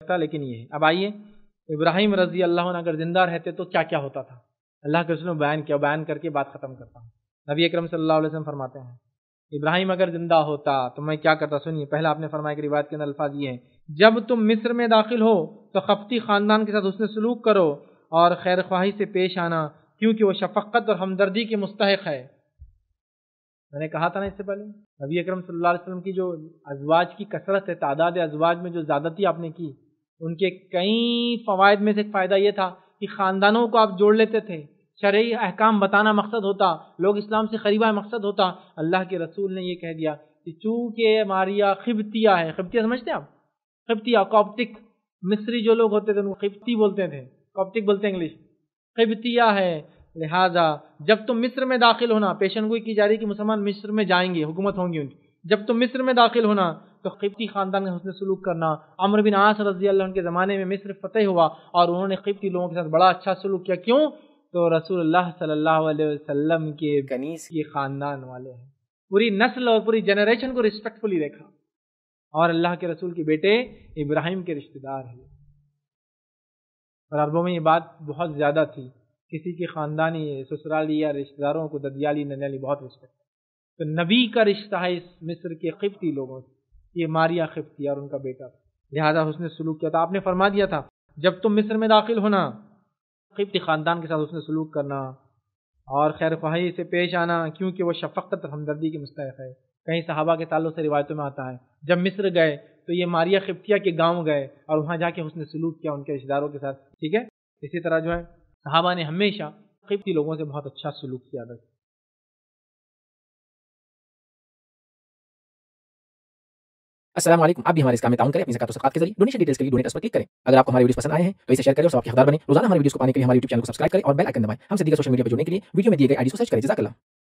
تھا، لیکن یہ ہے۔ اب آئیے ابراہیم رضی اللہ عنہ اگر زندہ رہتے تو کیا کیا ہوتا تھا، اللہ کے رسول نے بیان کیا، بیان کر کے بات ختم کرتا ہوں۔ نبی اکرم صلی اللہ علیہ وسلم فرماتے ہیں ابراہیم اگر زندہ ہوتا تو میں کیا کرتا، سنیے۔ پہلا آپ نے فرمایا کہ روایت کے اندر الفاظ یہ ہیں، جب تم مصر میں داخل ہو تو قبطی خاندان کے ساتھ حسن سلوک کرو اور خیر خواہی سے پیش آنا، کیونکہ وہ شفقت اور ہمدردی کے مستحق ہے۔ میں نے کہا تھا نا اس سے پہلے، نبی اکرم صلی اللہ علیہ وسلم کی جو ازواج کی کثرت ہے، تعداد ازواج میں جو زیادتی آپ نے کی، ان کے کئی فوائد میں سے ایک فائدہ یہ تھا کہ خاندانوں کو آپ جوڑ لیتے تھے، شرعی احکام بتانا مقصد ہوتا، لوگ اسلام سے قریب آئے مقصد ہوتا۔ اللہ کے رسول نے یہ کہہ دیا کہ چونکہ ماریا قبطیہ ہے، قبطیہ سمجھتے ہیں آپ؟ قبطیہ کاپٹک، مصری جو لوگ ہوتے تھے ان کو قبطی بولتے تھے، کاپٹک بولتے ہیں انگلش، قبطیہ ہے، لہذا جب تم مصر میں داخل ہونا، پیشن گوئی کی جا رہی کہ مسلمان مصر میں جائیں گے، حکومت ہوں گی ان کی، جب تم مصر میں داخل ہونا تو قبطی خاندان میں حسن سلوک کرنا۔ عمرو بن عاص رضی اللہ عنہ کے زمانے میں مصر فتح ہوا اور انہوں نے قبطی لوگوں کے ساتھ بڑا اچھا سلوک کیا، کیوں؟ تو رسول اللہ صلی اللہ علیہ وسلم کے کنیز کے خاندان والے ہیں، پوری نسل اور پوری جنریشن کو ریسپیکٹفلی دیکھا، اور اللہ کے رسول کے بیٹے ابراہیم کے رشتہ دار ہیں۔ اور عربوں میں یہ بات بہت زیادہ تھی، کسی کے خاندانی سسرالی یا رشتہ داروں کو ددیالی ننیالی بہت رسپیکٹ، تو نبی کا رشتہ ہے اس مصر کے قبطی لوگوں سے، یہ ماریا قبطی اور ان کا بیٹا، لہذا حسن سلوک کیا تھا۔ آپ نے فرما دیا تھا جب تم مصر میں داخل ہونا، قبطی خاندان کے ساتھ حسن سلوک کرنا اور خیر خواہی سے پیش آنا، کیونکہ وہ شفقت اور ہمدردی کے مستحق ہے۔ کہیں صحابہ کے تعلق سے روایتوں میں آتا ہے جب مصر گئے تو یہ ماریا قبطیہ کے گاؤں گئے اور وہاں جا کے حسن سلوک کیا ان کے رشتہ داروں کے ساتھ، ٹھیک ہے۔ اسی طرح جو ہے صحابہ نے ہمیشہ قبطی لوگوں سے بہت اچھا سلوک کیا تھا۔ السلام علیکم، آپ بھی ہمارے اس کام میں تعاون کریں اپنی زکات و صدقات کے ذریعے۔ ڈونیشن ڈیٹیلز کے لیے ڈونیٹ اس پر کلک کریں۔ اگر آپ کو ہمارے ویڈیوز پسند آئے ہیں تو اسے شیئر کریں اور ثواب کے حقدار بنیں۔ روزانہ ہمارے ویڈیوز کو پانے کے لیے ہمارے یوٹیوب چینل کو سبسکرائب کریں اور بیل آئکن دبائیں۔ ہم سے دیگر سوشل میڈیا پر جڑنے کے لیے ویڈیو میں دیے گئے آئی ڈی کو سرچ کریں۔ جزاک اللہ۔